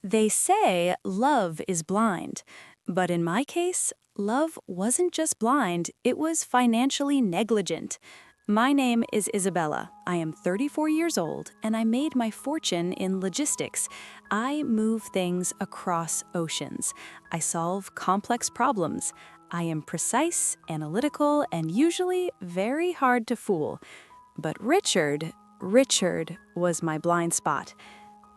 They say love is blind, but in my case, love wasn't just blind, it was financially negligent. My name is Isabella. I am 34 years old, and I made my fortune in logistics. I move things across oceans. I solve complex problems. I am precise, analytical, and usually very hard to fool. But Richard was my blind spot.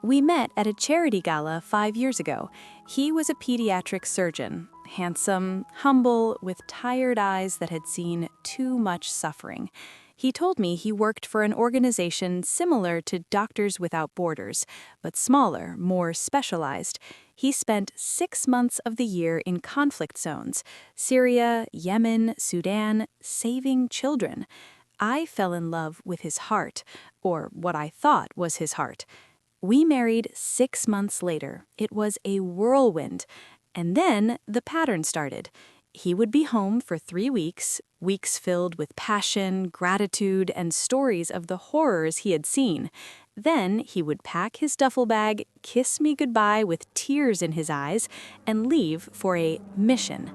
We met at a charity gala 5 years ago. He was a pediatric surgeon, handsome, humble, with tired eyes that had seen too much suffering. He told me he worked for an organization similar to Doctors Without Borders, but smaller, more specialized. He spent 6 months of the year in conflict zones, Syria, Yemen, Sudan, saving children. I fell in love with his heart, or what I thought was his heart. We married 6 months later. It was a whirlwind. And then the pattern started. He would be home for 3 weeks, weeks filled with passion, gratitude, and stories of the horrors he had seen. Then he would pack his duffel bag, kiss me goodbye with tears in his eyes, and leave for a mission.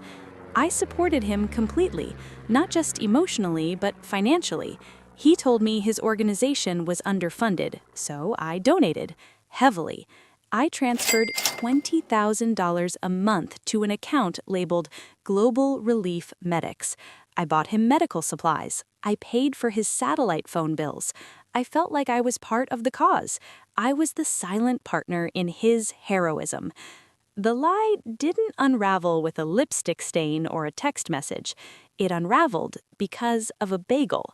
I supported him completely, not just emotionally, but financially. He told me his organization was underfunded, so I donated, heavily. I transferred $20,000 a month to an account labeled Global Relief Medics. I bought him medical supplies. I paid for his satellite phone bills. I felt like I was part of the cause. I was the silent partner in his heroism. The lie didn't unravel with a lipstick stain or a text message. It unraveled because of a bagel.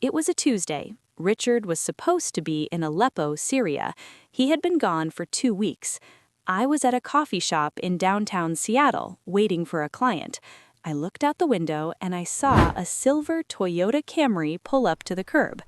It was a Tuesday. Richard was supposed to be in Aleppo, Syria. He had been gone for 2 weeks. I was at a coffee shop in downtown Seattle, waiting for a client. I looked out the window and I saw a silver Toyota Camry pull up to the curb.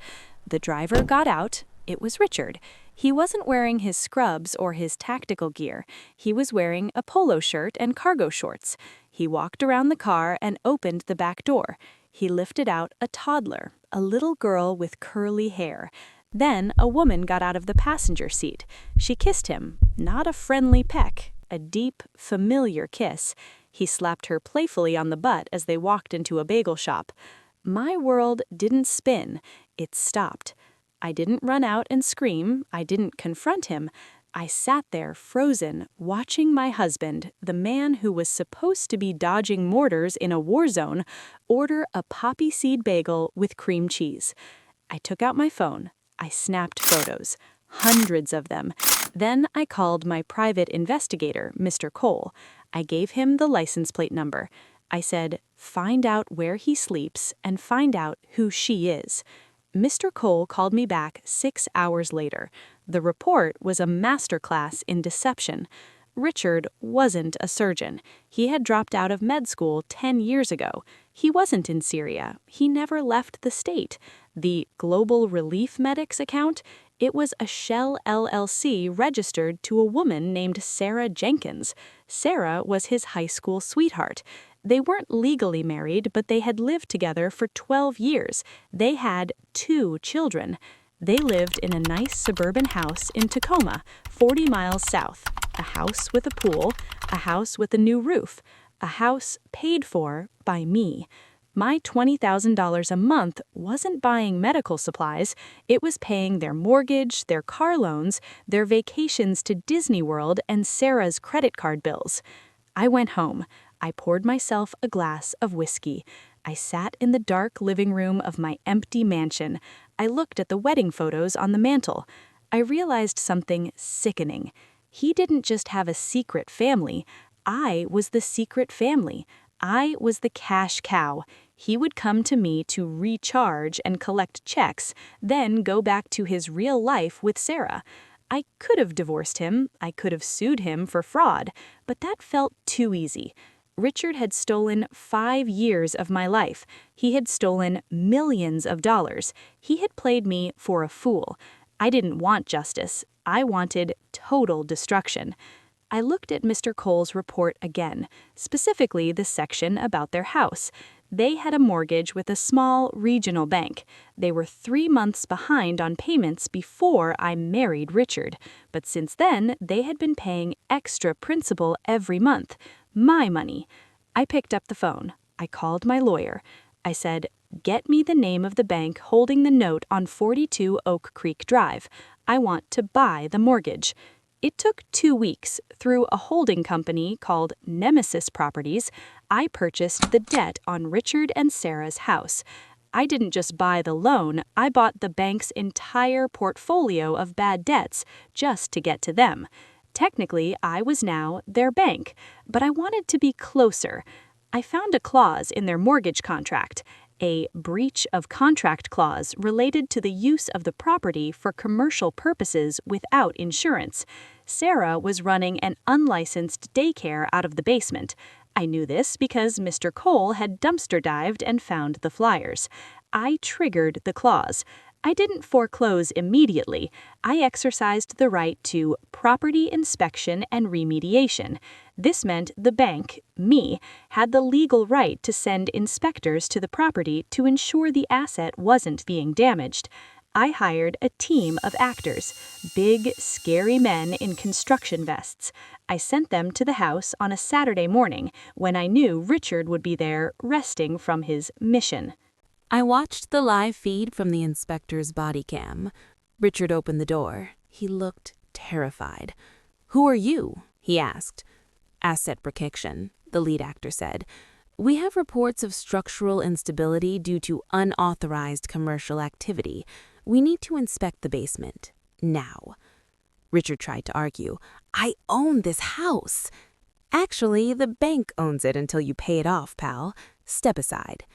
The driver got out. It was Richard. He wasn't wearing his scrubs or his tactical gear. He was wearing a polo shirt and cargo shorts. He walked around the car and opened the back door. He lifted out a toddler, a little girl with curly hair. Then a woman got out of the passenger seat. She kissed him, not a friendly peck, a deep, familiar kiss. He slapped her playfully on the butt as they walked into a bagel shop. My world didn't spin, it stopped. I didn't run out and scream, I didn't confront him. I sat there frozen, watching my husband, the man who was supposed to be dodging mortars in a war zone, order a poppy seed bagel with cream cheese. I took out my phone. I snapped photos, hundreds of them. Then I called my private investigator, Mr. Cole. I gave him the license plate number. I said, find out where he sleeps and find out who she is. Mr. Cole called me back 6 hours later. The report was a masterclass in deception. Richard wasn't a surgeon. He had dropped out of med school 10 years ago. He wasn't in Syria. He never left the state. The Global Relief Medics account, it was a Shell LLC registered to a woman named Sarah Jenkins. Sarah was his high school sweetheart. They weren't legally married, but they had lived together for 12 years. They had 2 children. They lived in a nice suburban house in Tacoma, 40 miles south. A house with a pool, a house with a new roof, a house paid for by me. My $20,000 a month wasn't buying medical supplies. It was paying their mortgage, their car loans, their vacations to Disney World, and Sarah's credit card bills. I went home. I poured myself a glass of whiskey. I sat in the dark living room of my empty mansion. I looked at the wedding photos on the mantle. I realized something sickening. He didn't just have a secret family. I was the secret family. I was the cash cow. He would come to me to recharge and collect checks, then go back to his real life with Sarah. I could have divorced him. I could have sued him for fraud, but that felt too easy. Richard had stolen 5 years of my life. He had stolen millions of dollars. He had played me for a fool. I didn't want justice. I wanted total destruction. I looked at Mr. Cole's report again, specifically the section about their house. They had a mortgage with a small regional bank. They were 3 months behind on payments before I married Richard, but since then they had been paying extra principal every month. My money. I picked up the phone. I called my lawyer. I said, "Get me the name of the bank holding the note on 42 Oak Creek Drive. I want to buy the mortgage." It took 2 weeks. Through a holding company called Nemesis Properties, I purchased the debt on Richard and Sarah's house. I didn't just buy the loan, I bought the bank's entire portfolio of bad debts just to get to them. Technically, I was now their bank, but I wanted to be closer. I found a clause in their mortgage contract, a breach of contract clause related to the use of the property for commercial purposes without insurance. Sarah was running an unlicensed daycare out of the basement. I knew this because Mr. Cole had dumpster dived and found the flyers. I triggered the clause. I didn't foreclose immediately. I exercised the right to property inspection and remediation. This meant the bank, me, had the legal right to send inspectors to the property to ensure the asset wasn't being damaged. I hired a team of actors, big, scary men in construction vests. I sent them to the house on a Saturday morning when I knew Richard would be there resting from his mission. I watched the live feed from the inspector's body cam. Richard opened the door. He looked terrified. "Who are you?" he asked. "Asset protection," the lead actor said. "We have reports of structural instability due to unauthorized commercial activity. We need to inspect the basement. Now." Richard tried to argue. "I own this house." "Actually, the bank owns it until you pay it off, pal. Step aside."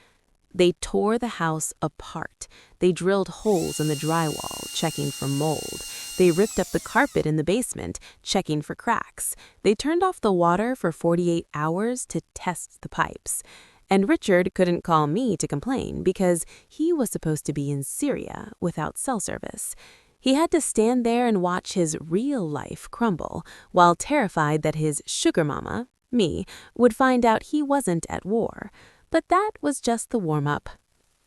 They tore the house apart. They drilled holes in the drywall, checking for mold. They ripped up the carpet in the basement, checking for cracks. They turned off the water for 48 hours to test the pipes. And Richard couldn't call me to complain because he was supposed to be in Syria without cell service. He had to stand there and watch his real life crumble, while terrified that his sugar mama, me, would find out he wasn't at war. But that was just the warm-up.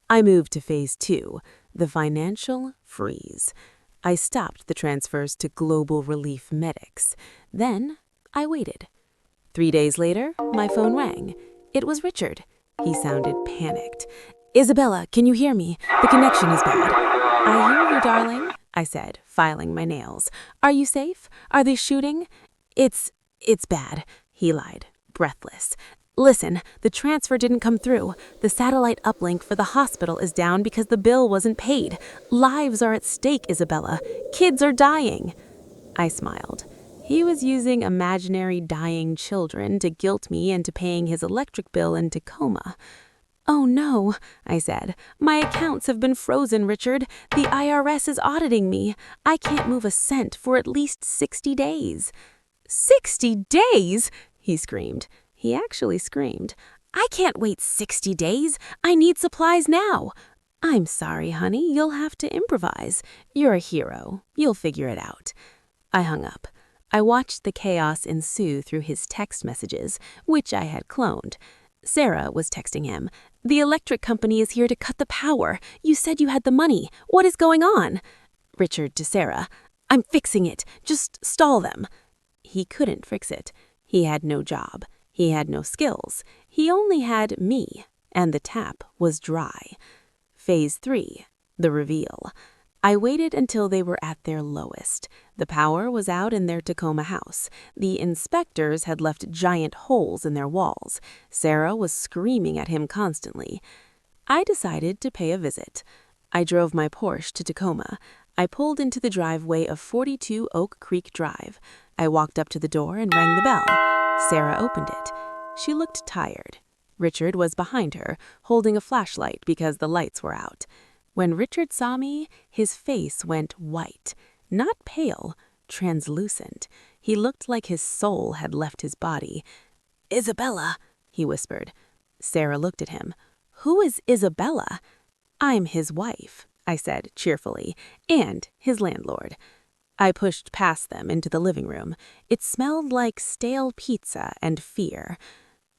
I moved to phase 2, the financial freeze. I stopped the transfers to Global Relief Medics. Then I waited. 3 days later, my phone rang. It was Richard. He sounded panicked. "Isabella, can you hear me? The connection is bad." "I hear you, darling," I said, filing my nails. "Are you safe? Are they shooting?" It's bad," he lied, breathless. "Listen, the transfer didn't come through. The satellite uplink for the hospital is down because the bill wasn't paid. Lives are at stake, Isabella. Kids are dying." I smiled. He was using imaginary dying children to guilt me into paying his electric bill in Tacoma. "Oh no," I said. "My accounts have been frozen, Richard. The IRS is auditing me. I can't move a cent for at least 60 days. 60 days? He screamed. He actually screamed. "I can't wait 60 days. I need supplies now." "I'm sorry, honey. You'll have to improvise. You're a hero. You'll figure it out." I hung up. I watched the chaos ensue through his text messages, which I had cloned. Sarah was texting him. "The electric company is here to cut the power. You said you had the money. What is going on?" Richard to Sarah. "I'm fixing it. Just stall them." He couldn't fix it. He had no job. He had no skills. He only had me, and the tap was dry. Phase 3, the reveal. I waited until they were at their lowest. The power was out in their Tacoma house. The inspectors had left giant holes in their walls. Sarah was screaming at him constantly. I decided to pay a visit. I drove my Porsche to Tacoma. I pulled into the driveway of 42 Oak Creek Drive. I walked up to the door and rang the bell. Sarah opened it. She looked tired. Richard was behind her, holding a flashlight because the lights were out. When Richard saw me, his face went white. Not pale, translucent. He looked like his soul had left his body. "Isabella," he whispered. Sarah looked at him. "Who is Isabella?" "I'm his wife," I said cheerfully, "and his landlord." I pushed past them into the living room. It smelled like stale pizza and fear.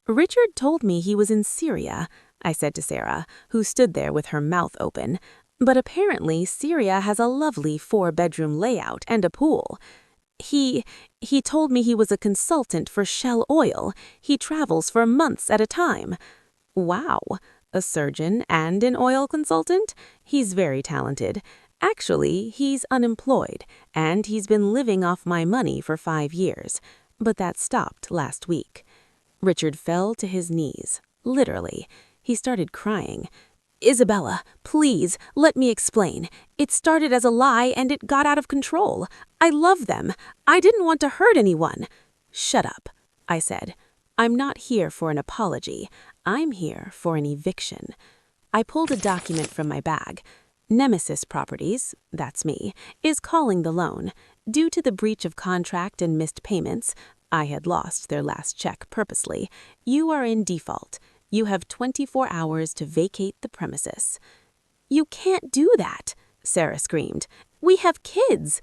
Richard told me he was in Syria, I said to Sarah, who stood there with her mouth open. But apparently Syria has a lovely 4-bedroom layout and a pool. He told me he was a consultant for Shell Oil. He travels for months at a time. Wow, a surgeon and an oil consultant? He's very talented. Actually, he's unemployed, and he's been living off my money for 5 years. But that stopped last week. Richard fell to his knees, literally. He started crying. Isabella, please, let me explain. It started as a lie and it got out of control. I love them. I didn't want to hurt anyone. Shut up, I said. I'm not here for an apology. I'm here for an eviction. I pulled a document from my bag. Nemesis Properties, that's me, is calling the loan. Due to the breach of contract and missed payments, I had lost their last check purposely. You are in default. You have 24 hours to vacate the premises. You can't do that, Sarah screamed. We have kids.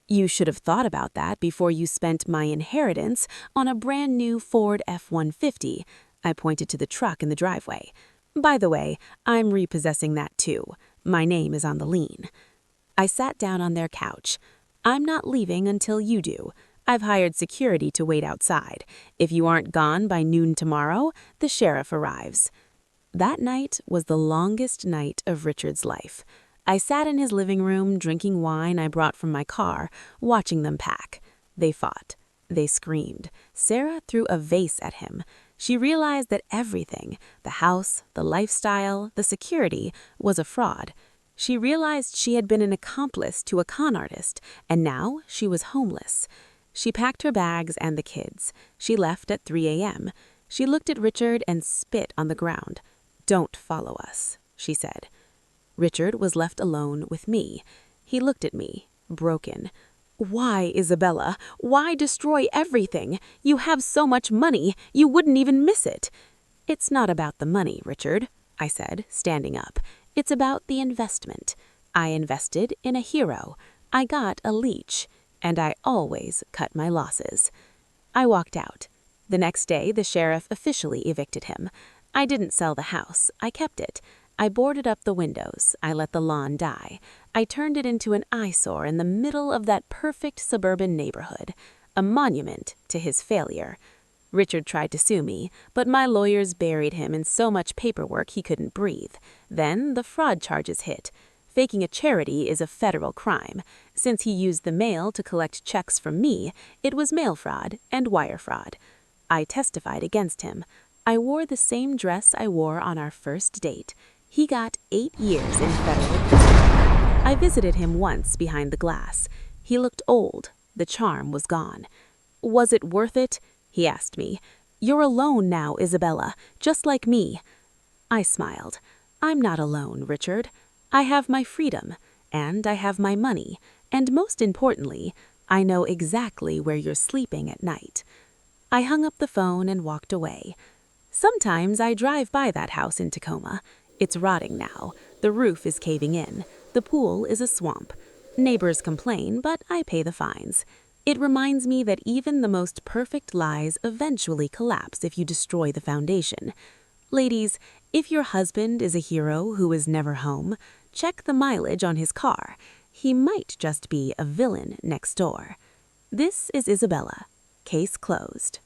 You should have thought about that before you spent my inheritance on a brand new Ford F-150. I pointed to the truck in the driveway. By the way, I'm repossessing that too. My name is on the lien. I sat down on their couch. I'm not leaving until you do. I've hired security to wait outside. If you aren't gone by noon tomorrow, the sheriff arrives. That night was the longest night of Richard's life. I sat in his living room drinking wine I brought from my car, watching them pack. They fought. They screamed. Sarah threw a vase at him. She realized that everything, the house, the lifestyle, the security, was a fraud. She realized she had been an accomplice to a con artist, and now she was homeless. She packed her bags and the kids. She left at 3 a.m. She looked at Richard and spit on the ground. "Don't follow us," she said. Richard was left alone with me. He looked at me, broken. "Why, Isabella? Why destroy everything? You have so much money, you wouldn't even miss it." "It's not about the money, Richard," I said, standing up. "It's about the investment. I invested in a hero. I got a leech. And I always cut my losses." I walked out. The next day, the sheriff officially evicted him. I didn't sell the house. I kept it. I boarded up the windows. I let the lawn die. I turned it into an eyesore in the middle of that perfect suburban neighborhood, a monument to his failure. Richard tried to sue me, but my lawyers buried him in so much paperwork he couldn't breathe. Then the fraud charges hit. Faking a charity is a federal crime. Since he used the mail to collect checks from me, it was mail fraud and wire fraud. I testified against him. I wore the same dress I wore on our first date. He got 8 years in federal prison. I visited him once behind the glass. He looked old. The charm was gone. "Was it worth it?" he asked me. "You're alone now, Isabella, just like me." I smiled. "I'm not alone, Richard. I have my freedom, and I have my money, and most importantly, I know exactly where you're sleeping at night." I hung up the phone and walked away. Sometimes I drive by that house in Tacoma. It's rotting now. The roof is caving in. The pool is a swamp. Neighbors complain, but I pay the fines. It reminds me that even the most perfect lies eventually collapse if you destroy the foundation. Ladies, if your husband is a hero who is never home, check the mileage on his car. He might just be a villain next door. This is Isabella. Case closed.